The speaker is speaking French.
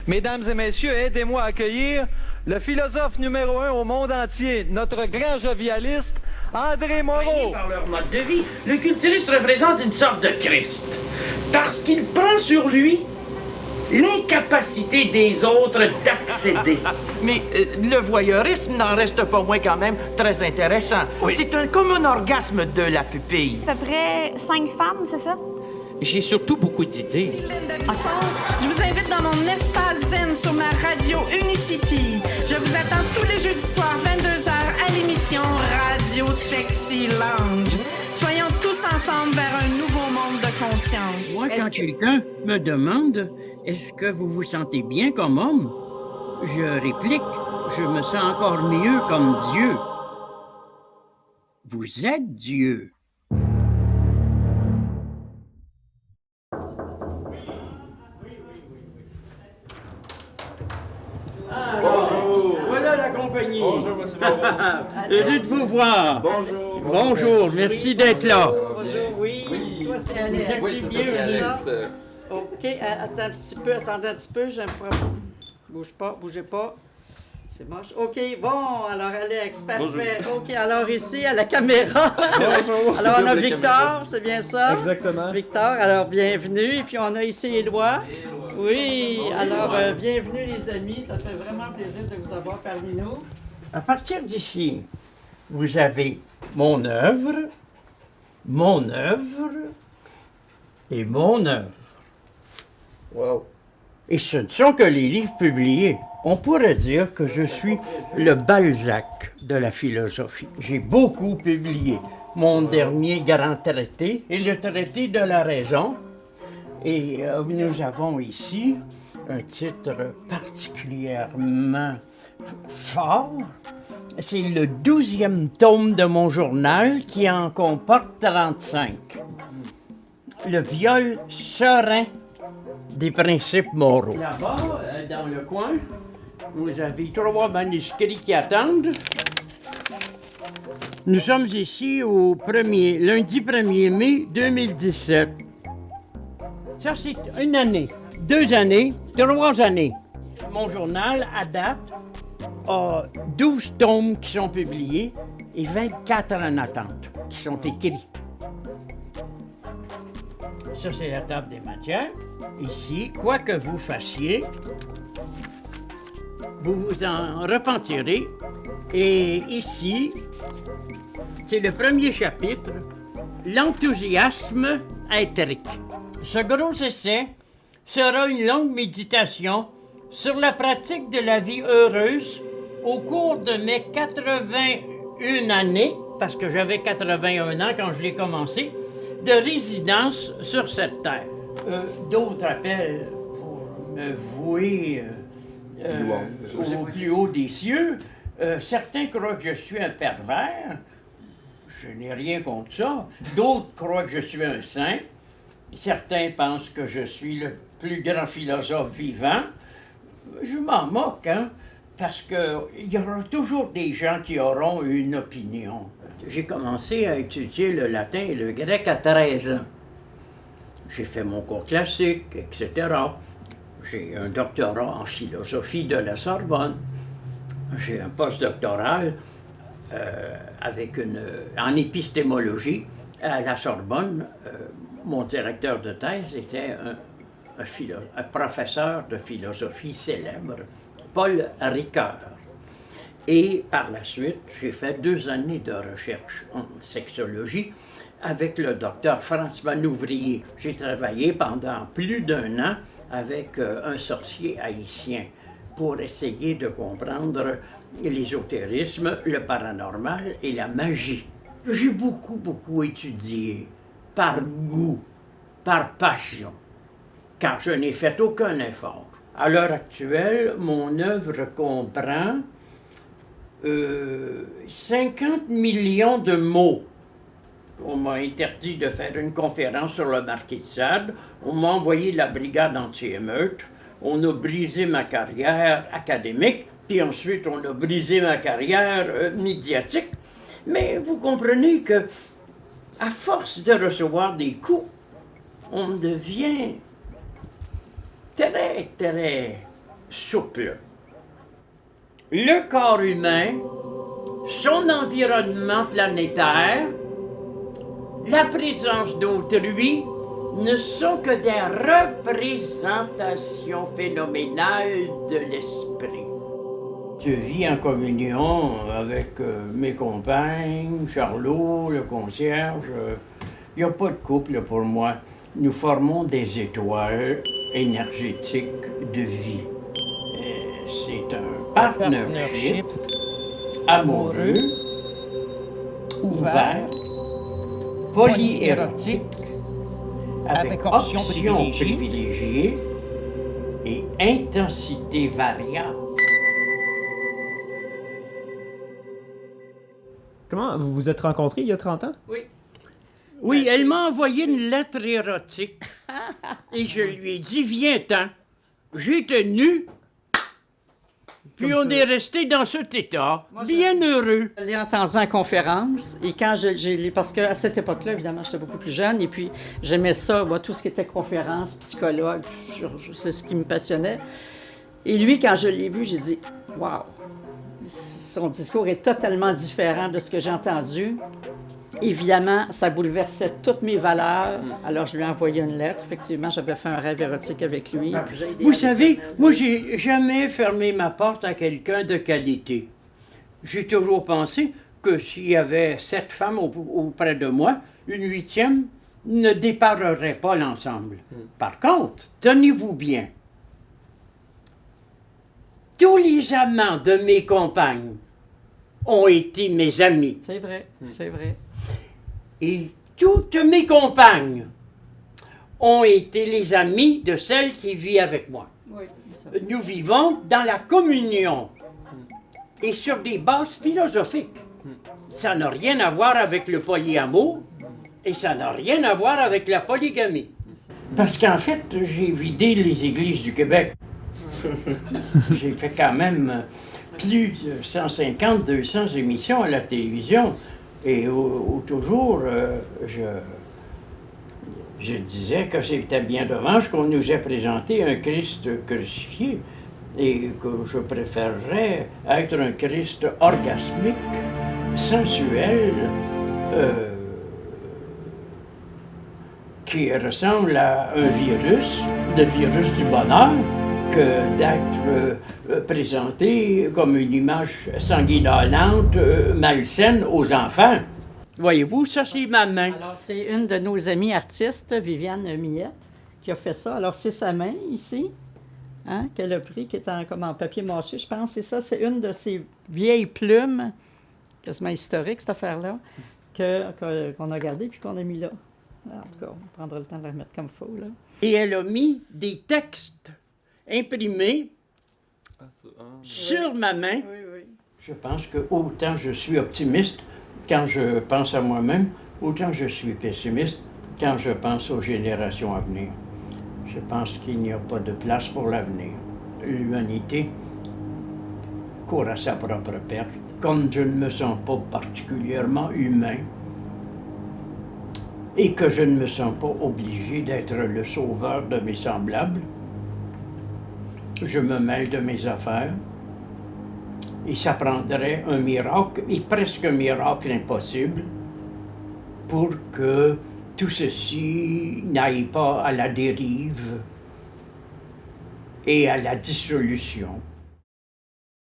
Mesdames et messieurs, aidez-moi à accueillir le philosophe numéro 1 au monde entier, notre grand jovialiste, André Moreau. Par leur mode de vie, le culturiste représente une sorte de Christ, parce qu'il prend sur lui l'incapacité des autres d'accéder. Mais le voyeurisme n'en reste pas moins quand même très intéressant. Oui. C'est comme un orgasme de la pupille. À peu près 5 femmes, c'est ça? J'ai surtout beaucoup d'idées. Je vous invite dans mon espace zen sur ma radio Unicity. Je vous attends tous les jeudis soirs, 22h, à l'émission Radio Sexy Lounge. Soyons tous ensemble vers un nouveau monde de conscience. Moi, quand quelqu'un me demande « Est-ce que vous vous sentez bien comme homme? » je réplique « Je me sens encore mieux comme Dieu. » Vous êtes Dieu. Bonjour. Voilà la compagnie. Bonjour, M. Moreau. Heureux de vous voir. Bonjour. Bonjour, merci d'être là. Bonjour, oui. Toi, c'est Alex. Oui, C'est Alex. ça. OK, attends un petit peu, attendez un petit peu, j'aime pas. Bouge pas, bougez pas. C'est moche. OK, bon, alors Alex, parfait. Bonjour. OK, alors ici, à la caméra. Bonjour. Alors, on a Double Victor, caméra. c'est bien ça? Exactement. Victor, alors bienvenue. Et puis, on a ici Éloi. Oui, alors bienvenue les amis. Ça fait vraiment plaisir de vous avoir parmi nous. À partir d'ici, vous avez mon œuvre et mon œuvre. Wow. Et ce ne sont que les livres publiés. On pourrait dire que je suis le Balzac de la philosophie. J'ai beaucoup publié. Mon dernier grand traité est le traité de la raison. Et nous avons ici un titre particulièrement fort. C'est le 12e tome de mon journal qui en comporte 35. Le viol serein des principes moraux. Là-bas, dans le coin, vous avez 3 manuscrits qui attendent. Nous sommes ici au lundi 1er mai 2017. Ça, c'est une année, 2 années, 3 années. Mon journal, à date, a 12 tomes qui sont publiés et 24 en attente, qui sont écrits. Ça, c'est la table des matières. Ici, quoi que vous fassiez, vous vous en repentirez. Et ici, c'est le premier chapitre, l'enthousiasme éthérique. Ce gros essai sera une longue méditation sur la pratique de la vie heureuse au cours de mes 81 années, parce que j'avais 81 ans quand je l'ai commencé, de résidence sur cette terre. D'autres appellent pour me vouer au plus haut des cieux. Certains croient que je suis un pervers. Je n'ai rien contre ça. D'autres croient que je suis un saint. Certains pensent que je suis le plus grand philosophe vivant. Je m'en moque, hein, parce qu'il y aura toujours des gens qui auront une opinion. J'ai commencé à étudier le latin et le grec à 13 ans. J'ai fait mon cours classique, etc. J'ai un doctorat en philosophie de la Sorbonne. J'ai un postdoctoral en épistémologie à la Sorbonne. Mon directeur de thèse était un professeur de philosophie célèbre, Paul Ricoeur. Et par la suite, j'ai fait 2 années de recherche en sexologie avec le docteur Franz Manouvrier. J'ai travaillé pendant plus d'1 an avec un sorcier haïtien pour essayer de comprendre l'ésotérisme, le paranormal et la magie. J'ai beaucoup étudié par goût, par passion, car je n'ai fait aucun effort. À l'heure actuelle, mon œuvre comprend 50 millions de mots. On m'a interdit de faire une conférence sur le Marquis de Sade. On m'a envoyé la brigade anti-émeute. On a brisé ma carrière académique. Puis ensuite, on a brisé ma carrière médiatique. Mais vous comprenez que, à force de recevoir des coups, on devient très souple. Le corps humain, son environnement planétaire, la présence d'autrui ne sont que des représentations phénoménales de l'esprit. Je vis en communion avec mes compagnes, Charlot, le concierge. Il n'y a pas de couple pour moi. Nous formons des étoiles énergétiques de vie. C'est un partnership amoureux, ouvert, polyérotique, avec options privilégiées et intensité variable. Comment vous vous êtes rencontrés il y a 30 ans? Oui. Oui, elle m'a envoyé une lettre érotique et je lui ai dit, viens-t'en. J'ai tenu. Puis on est resté dans cet état, bien heureux. Je l'ai entendu en conférence et quand j'ai lu, parce qu'à cette époque-là, évidemment, j'étais beaucoup plus jeune et puis j'aimais ça, moi, tout ce qui était conférence, psychologue, c'est ce qui me passionnait. Et lui, quand je l'ai vu, j'ai dit, wow, son discours est totalement différent de ce que j'ai entendu. Évidemment, ça bouleversait toutes mes valeurs. Alors, je lui ai envoyé une lettre. Effectivement, j'avais fait un rêve érotique avec lui. Vous savez, moi, j'ai jamais fermé ma porte à quelqu'un de qualité. J'ai toujours pensé que s'il y avait 7 femmes auprès de moi, une 8e ne déparerait pas l'ensemble. Par contre, tenez-vous bien, tous les amants de mes compagnes ont été mes amis. C'est vrai, c'est vrai. Et toutes mes compagnes ont été les amis de celle qui vit avec moi. Oui, ça. Nous vivons dans la communion et sur des bases philosophiques. Ça n'a rien à voir avec le polyamour et ça n'a rien à voir avec la polygamie. Parce qu'en fait, j'ai vidé les églises du Québec. J'ai fait quand même plus de 150, 200 émissions à la télévision. Et toujours, je disais que c'était bien dommage qu'on nous ait présenté un Christ crucifié et que je préférerais être un Christ orgasmique, sensuel, qui ressemble à un virus, le virus du bonheur, que d'être présenté comme une image sanguinolente, malsaine aux enfants. Voyez-vous, ça c'est ma main. Alors, c'est une de nos amies artistes, Viviane Millette, qui a fait ça. Alors, c'est sa main ici, hein, qu'elle a pris, qui est comme en papier mâché, je pense. C'est ça, c'est une de ces vieilles plumes, quasiment historiques, cette affaire-là, qu'on a gardée puis qu'on a mis là. En tout cas, on prendra le temps de la remettre comme il faut, là. Et elle a mis des textes imprimés sur ma main. Oui, oui. Je pense que autant je suis optimiste quand je pense à moi-même, autant je suis pessimiste quand je pense aux générations à venir. Je pense qu'il n'y a pas de place pour l'avenir. L'humanité court à sa propre perte. Comme je ne me sens pas particulièrement humain et que je ne me sens pas obligé d'être le sauveur de mes semblables, je me mêle de mes affaires et ça prendrait un miracle, et presque un miracle impossible, pour que tout ceci n'aille pas à la dérive et à la dissolution.